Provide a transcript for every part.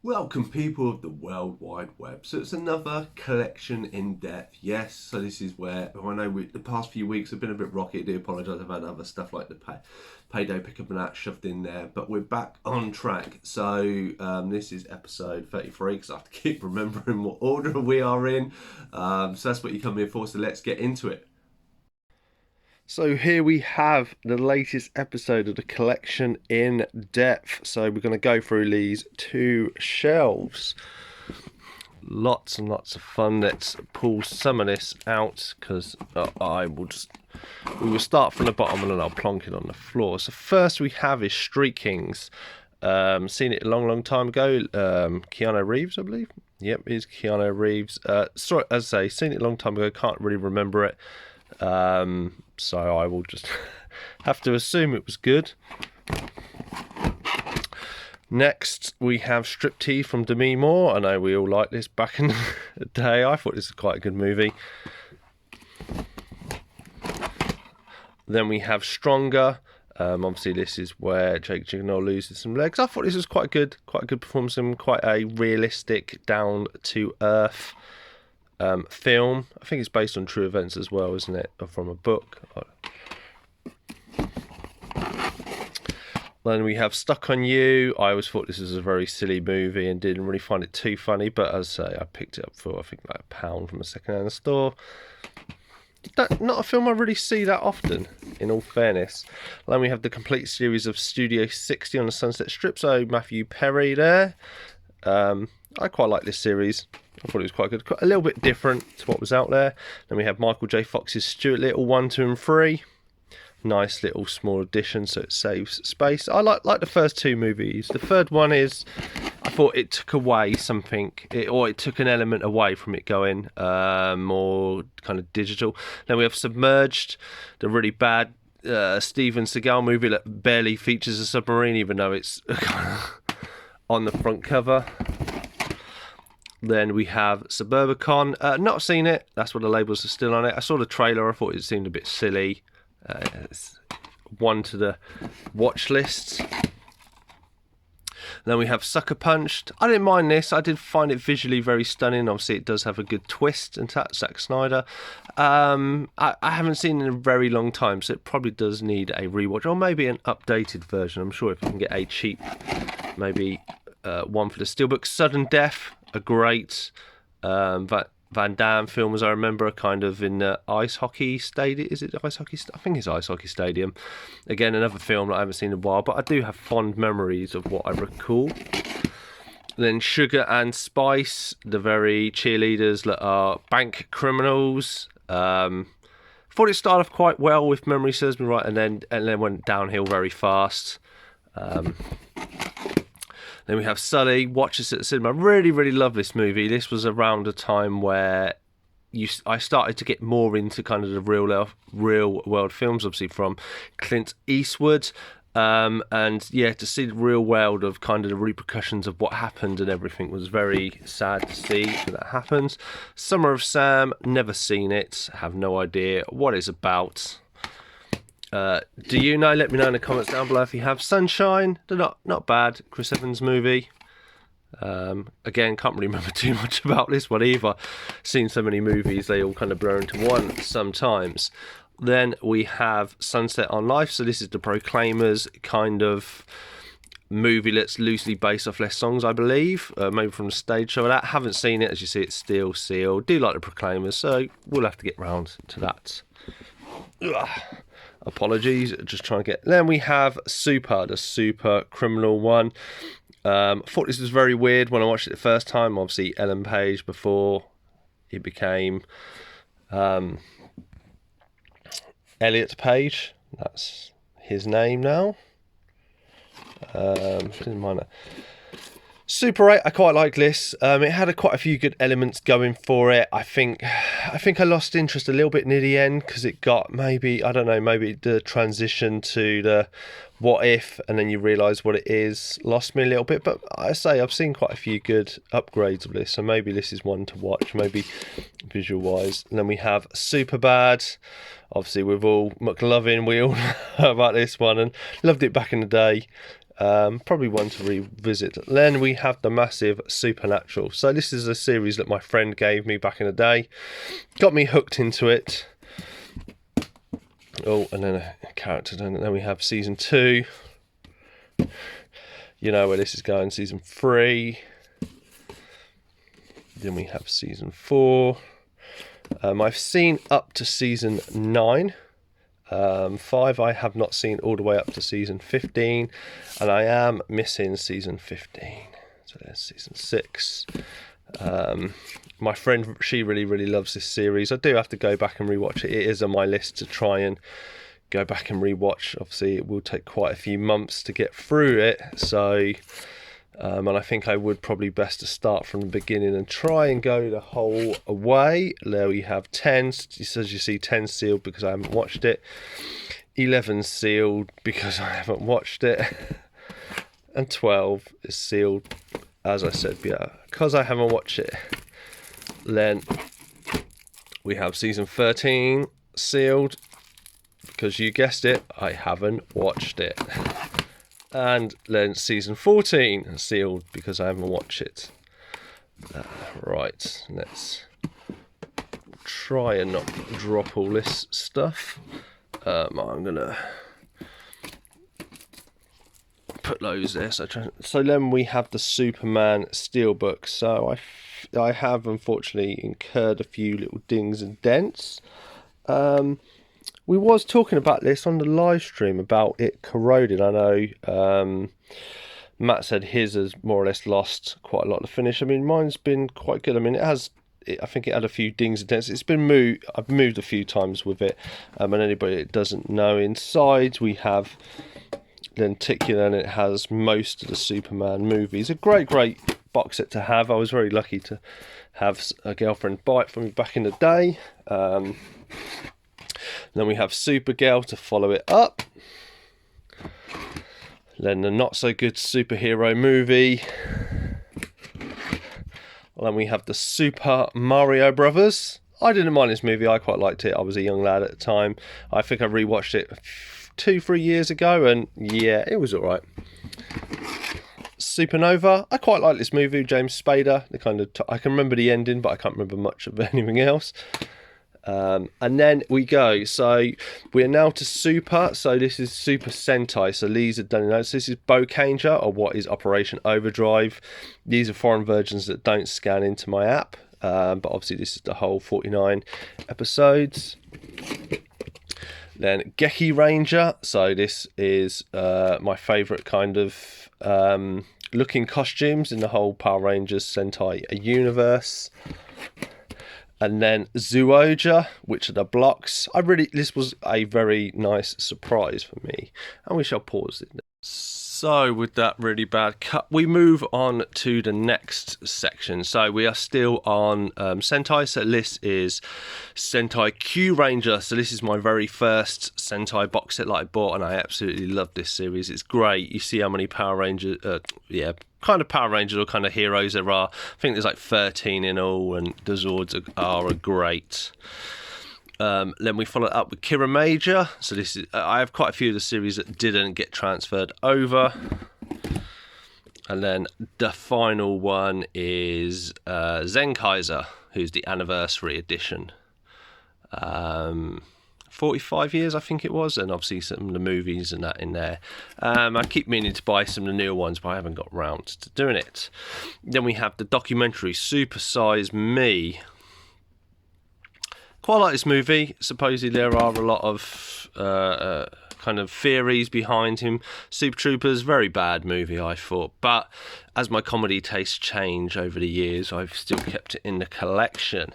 Welcome, people of the World Wide Web. So it's another collection in depth. Yes, so this is where I know the past few weeks have been a bit rocky. I do apologise. I've had other stuff like the payday pickup and that shoved in there, but we're back on track. So this is episode 33 because I have to keep remembering what order we are in. So that's what you come here for. So let's get into it. So here we have the latest episode of the collection in depth. So we're going to go through these two shelves. Lots and lots of fun. Let's pull some of this out because we will start from the bottom and then I'll plonk it on the floor. So first we have is Street Kings. Seen it a long time ago. Keanu Reeves, I believe. Yep, it is Keanu Reeves. Sorry, as I say, seen it a long time ago. Can't really remember it. So I will just have to assume it was good. Next, we have Striptease from Demi Moore. I know we all like this back in the day. I thought this was quite a good movie. Then we have Stronger. Obviously, this is where Jake Gyllenhaal loses some legs. I thought this was quite a good performance and quite a realistic, down to earth film. I think it's based on true events as well, isn't it? Or from a book. Then we have Stuck on You. I always thought this was a very silly movie and didn't really find it too funny, but as I say, I picked it up for I think like £1 from a second-hand store. Not a film I really see that often, in all fairness. Then we have the complete series of Studio 60 on the Sunset Strip, so Matthew Perry there. I quite like this series. I thought it was quite good. A little bit different to what was out there. Then we have Michael J. Fox's Stuart Little 1, 2 and 3. Nice little small addition, so it saves space. I like the first two movies. The third one is, I thought it took away something, it took an element away from it going more kind of digital. Then we have Submerged, the really bad Steven Seagal movie that barely features a submarine, even though it's on the front cover. Then we have Suburbicon. Not seen it. That's what the labels are still on it. I saw the trailer. I thought it seemed a bit silly. It's one to the watch list. Then we have Sucker Punched. I didn't mind this. I did find it visually very stunning. Obviously, it does have a good twist. And that's Zack Snyder. I haven't seen it in a very long time, so it probably does need a rewatch or maybe an updated version. I'm sure if you can get a cheap, maybe one for the steelbook. Sudden Death, a great Van Damme film, as I remember, kind of in the ice hockey stadium. Is it ice hockey? I think it's ice hockey stadium. Again, another film that I haven't seen in a while, but I do have fond memories of what I recall. Then Sugar and Spice, the very cheerleaders that are bank criminals. Thought it started off quite well, if memory serves me right, and then went downhill very fast. Then we have Sully. Watch this at the cinema. Really love this movie. This was around a time where I started to get more into kind of the real world films, obviously from Clint Eastwood. And yeah, to see the real world of kind of the repercussions of what happened and everything was very sad to see when that happens. Summer of Sam. Never seen it. Have no idea what it's about. Do you know? Let me know in the comments down below if you have. Sunshine, they're not bad. Chris Evans movie. Again, can't really remember too much about this one either. Seen so many movies, they all kind of blur into one sometimes. Then we have Sunset on Life. So this is the Proclaimers kind of movie that's loosely based off less songs, I believe. Maybe from the stage show of that. Haven't seen it. As you see, it's still sealed. Do like the Proclaimers, so we'll have to get round to that. Ugh. Apologies, just trying to get. Then we have Super, the super criminal one. Thought this was very weird when I watched it the first time. Obviously, Ellen Page before it became Elliot Page. That's his name now. Didn't mind that. Super 8, I quite like this. It had quite a few good elements going for it. I think I lost interest a little bit near the end because it got maybe the transition to the what if and then you realise what it is lost me a little bit. But I say I've seen quite a few good upgrades of this, so maybe this is one to watch, maybe visual wise. And then we have Superbad. Obviously with all McLovin, we all know about this one and loved it back in the day. Probably one to revisit. Then we have the massive Supernatural. So this is a series that my friend gave me back in the day. Got me hooked into it. Oh, and then a character. And then we have season 2. You know where this is going. Season 3. Then we have season 4. I've seen up to season 9. 5 I have not seen all the way up to season 15, and I am missing season 15. So there's season 6. My friend, she really loves this series. I do have to go back and rewatch it. It is on my list to try and go back and rewatch. Obviously it will take quite a few months to get through it, so and I think I would probably best to start from the beginning and try and go the whole way. There we have 10, as you see, 10 sealed because I haven't watched it, 11 sealed because I haven't watched it, and 12 is sealed, as I said, yeah, because I haven't watched it. Then we have season 13 sealed because you guessed it, I haven't watched it. And then season 14 sealed because I haven't watched it. Right, let's try and not drop all this stuff. I'm gonna put those there. So then we have the Superman Steelbook. So I have unfortunately incurred a few little dings and dents. We was talking about this on the live stream about it corroding. I know Matt said his has more or less lost quite a lot of the finish. I mean, mine's been quite good. I mean, I think it had a few dings and dents. It's been moved. I've moved a few times with it. And anybody that doesn't know, inside we have lenticular, and it has most of the Superman movies. A great box set to have. I was very lucky to have a girlfriend buy it for me back in the day. Then we have Supergirl to follow it up. Then the not so good superhero movie. Then we have the Super Mario Brothers. I didn't mind this movie. I quite liked it. I was a young lad at the time. I think I rewatched it 2-3 years ago, and yeah, it was alright. Supernova. I quite like this movie. James Spader. I can remember the ending, but I can't remember much of anything else. And then we go, so we're now to Super, so this is Super Sentai, so these are done in notes. This is Bokanger, or what is Operation Overdrive. These are foreign versions that don't scan into my app, but obviously this is the whole 49 episodes. Then Geki Ranger, so this is my favourite kind of looking costumes in the whole Power Rangers Sentai universe. And then Zooja, which are the blocks. This was a very nice surprise for me. And we shall pause it. So with that really bad cut, we move on to the next section. So we are still on Sentai. So this is Sentai Q Ranger. So this is my very first Sentai box set that I bought, and I absolutely love this series. It's great. You see how many Power Rangers, kind of Power Rangers or kind of heroes there are. I think there's like 13 in all, and the Zords are great. Then we follow it up with Kira Major. So this is I have quite a few of the series that didn't get transferred over. And then the final one is Zenkaiser, who's the anniversary edition. 45 years, I think it was, and obviously some of the movies and that in there. I keep meaning to buy some of the newer ones, but I haven't got round to doing it. Then we have the documentary Super Size Me. Quite like this movie. Supposedly there are a lot of kind of theories behind him. Super Troopers, very bad movie, I thought. But as my comedy tastes change over the years, I've still kept it in the collection.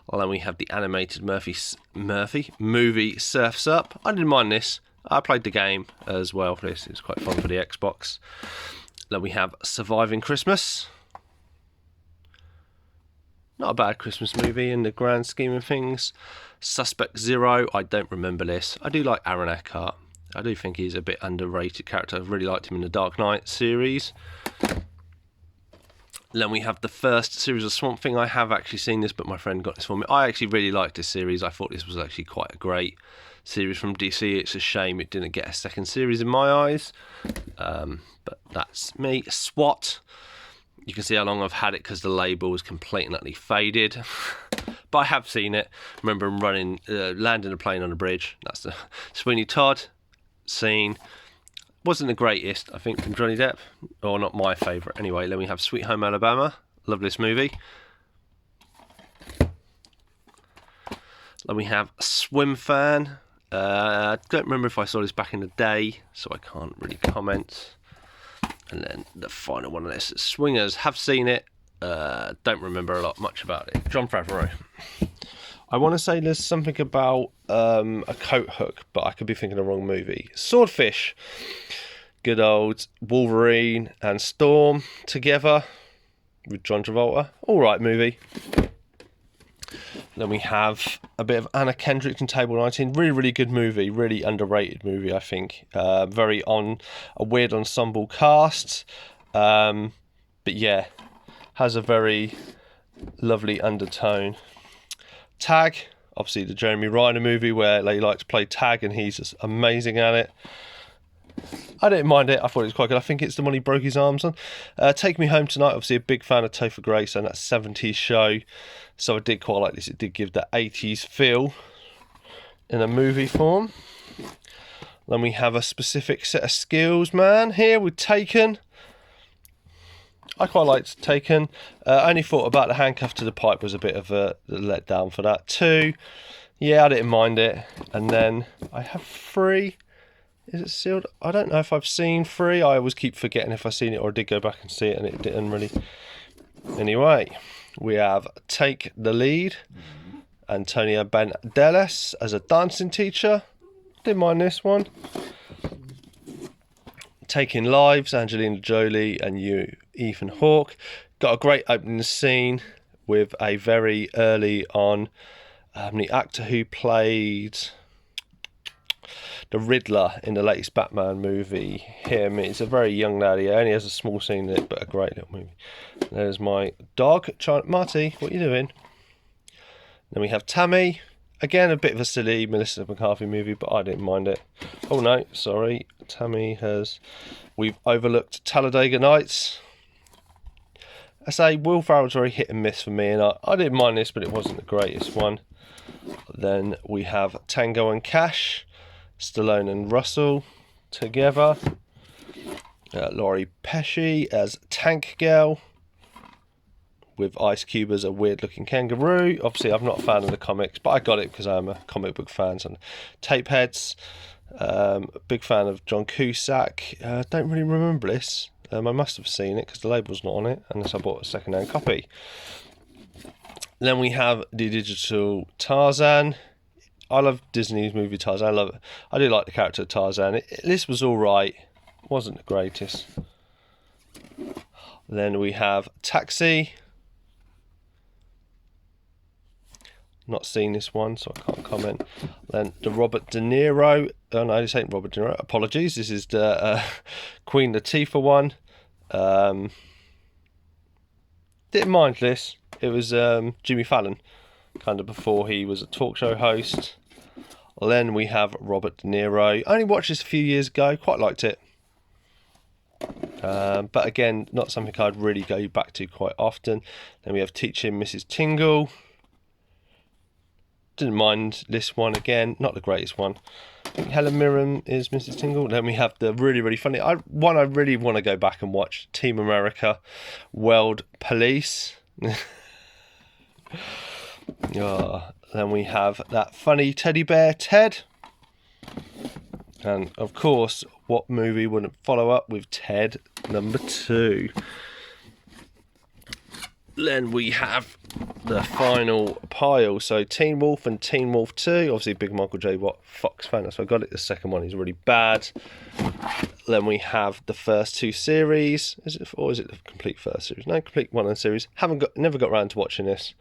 Well, then we have the animated Murphy movie Surf's Up. I didn't mind this. I played the game as well for this. It was quite fun for the Xbox. Then we have Surviving Christmas. Not a bad Christmas movie in the grand scheme of things. Suspect Zero. I don't remember this. I do like Aaron Eckhart. I do think he's a bit underrated character. I've really liked him in the Dark Knight series. Then we have the first series of Swamp Thing. I have actually seen this, but my friend got this for me. I actually really liked this series. I thought this was actually quite a great series from DC. It's a shame it didn't get a second series in my eyes. But that's me. SWAT. You can see how long I've had it because the label is completely and utterly faded. But I have seen it. I remember him landing a plane on a bridge. That's the Sweeney Todd scene. Wasn't the greatest, I think, from Johnny Depp. Or not my favourite. Anyway, then we have Sweet Home Alabama. Love this movie. Then we have Swim Fan. I don't remember if I saw this back in the day, so I can't really comment. And then the final one of this, Swingers. Have seen it. Don't remember much about it. Jon Favreau. I want to say there's something about a coat hook, but I could be thinking of the wrong movie. Swordfish. Good old Wolverine and Storm together with John Travolta. All right movie. Then we have a bit of Anna Kendrick and Table 19. Really, really good movie. Really underrated movie, I think. Very on a weird ensemble cast. But yeah, has a very lovely undertone. Tag, obviously the Jeremy Renner movie where they like to play tag and he's just amazing at it. I didn't mind it. I thought it was quite good. I think it's the one he broke his arms on. Take Me Home Tonight. Obviously a big fan of Topher Grace and that 70s show. So I did quite like this. It did give that 80s feel in a movie form. Then we have a specific set of skills, man. Here with Taken. I quite liked Taken. I only thought about the handcuff to the pipe was a bit of a letdown for that too. Yeah, I didn't mind it. And then I have 3. Is it sealed? I don't know if I've seen 3. I always keep forgetting if I've seen it or I did go back and see it and it didn't really. Anyway, we have Take the Lead. Antonio Banderas as a dancing teacher. Didn't mind this one. Taking Lives, Angelina Jolie and Ethan Hawke. Got a great opening scene with a very early on the actor who played the Riddler in the latest Batman movie. Him, it's a very young lad. He only has a small scene in it, but a great little movie. There's my dog, Marty. What are you doing? Then we have Tammy. Again, a bit of a silly Melissa McCarthy movie, but I didn't mind it. Oh no, sorry. Tammy has. We've overlooked Talladega Nights. I say Will Ferrell's very hit and miss for me, and I didn't mind this, but it wasn't the greatest one. Then we have Tango and Cash. Stallone and Russell together. Laurie Pesci as Tank Girl with Ice Cube as a weird looking kangaroo. Obviously I'm not a fan of the comics, but I got it because I'm a comic book fan. And Tapeheads, big fan of John Cusack. Don't really remember this. I must have seen it because the label's not on it unless I bought a second-hand copy. Then we have the digital Tarzan. I love Disney's movie Tarzan. I love it. I do like the character of Tarzan. This was all right. Wasn't the greatest. Then we have Taxi. Not seen this one, so I can't comment. Then the Robert De Niro. Oh no, this ain't Robert De Niro. Apologies. This is the Queen Latifah one. Didn't mind this. It was Jimmy Fallon, kind of before he was a talk show host. Then we have Robert De Niro. I only watched this a few years ago. Quite liked it. But again, not something I'd really go back to quite often. Then we have Teaching Mrs. Tingle. Didn't mind this one again. Not the greatest one. Helen Mirren is Mrs. Tingle. Then we have the really, really funny one I really want to go back and watch. Team America World Police. Then we have that funny teddy bear Ted. And of course, what movie wouldn't follow up with Ted number 2? Then we have the final pile. So Teen Wolf and Teen Wolf 2. Obviously, big Michael J. Fox fan. So I got it. The second one is really bad. Then we have the first 2 series. Is it the complete first series? No, complete one of the series. Never got around to watching this.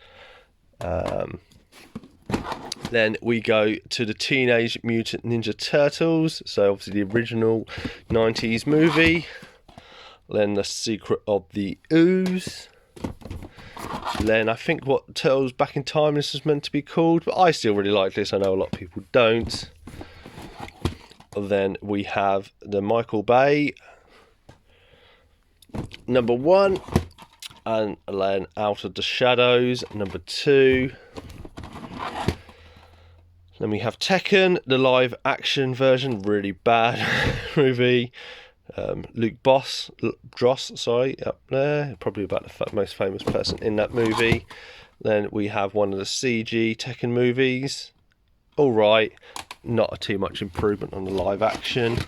Then we go to the Teenage Mutant Ninja Turtles. So obviously the original 90s movie. Then The Secret of the Ooze. Then I think Turtles Back in Time this is meant to be called, but I still really like this. I know a lot of people don't. Then we have the Michael Bay #1, and then Out of the Shadows #2. Then we have Tekken, the live action version, really bad movie. Luke Dross, up there, probably about the most famous person in that movie. Then we have one of the CG Tekken movies. All right, not too much improvement on the live action.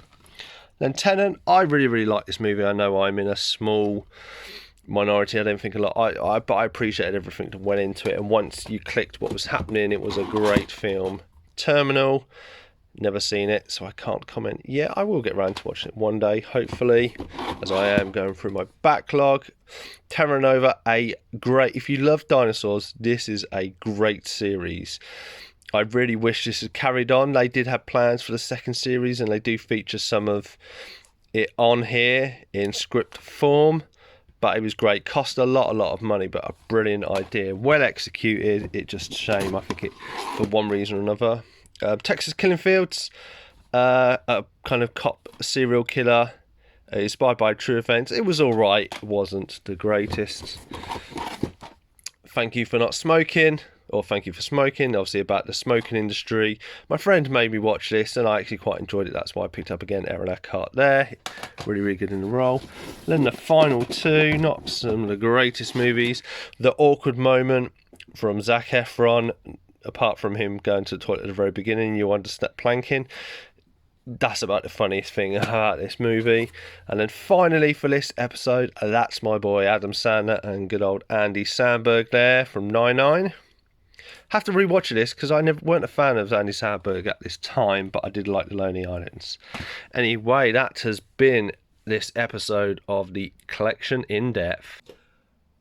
Then Tenet, I really like this movie. I know I'm in a small minority. I don't think a lot. But I appreciated everything that went into it. And once you clicked what was happening, it was a great film. Terminal, never seen it, so I can't comment. Yeah, I will get around to watching it one day, hopefully, as I am going through my backlog. Terra Nova, if you love dinosaurs, this is a great series. I really wish this had carried on. They did have plans for the second series, and they do feature some of it on here in script form. But it was great. Cost a lot of money, but a brilliant idea. Well executed. It just shame, I think, it for one reason or another. Texas Killing Fields, a kind of cop serial killer, inspired by true events. It was all right. It wasn't the greatest. Thank You for Not Smoking, or Thank You for Smoking, obviously about the smoking industry. My friend made me watch this, and I actually quite enjoyed it. That's why I picked up again Aaron Eckhart there. Really good in the role. Then the final two, not some of the greatest movies. The Awkward Moment from Zac Efron. Apart from him going to the toilet at the very beginning, you understand planking. That's about the funniest thing about this movie. And then finally for this episode, that's my boy Adam Sandler and good old Andy Samberg there from 9-9. Have to rewatch this because I weren't a fan of Andy Samberg at this time, but I did like The Lonely Islands. Anyway, that has been this episode of the Collection in Depth.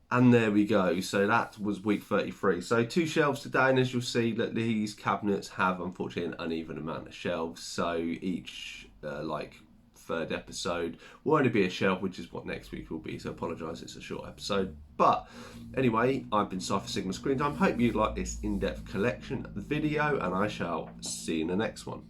And there we go. So that was week 33. So 2 shelves today, and as you'll see, that these cabinets have unfortunately an uneven amount of shelves. So each third episode will only be a shelf, which is what next week will be. So apologise, it's a short episode. But anyway, I've been Cypher Sigma Screen Time. Hope you like this in-depth collection video, and I shall see you in the next one.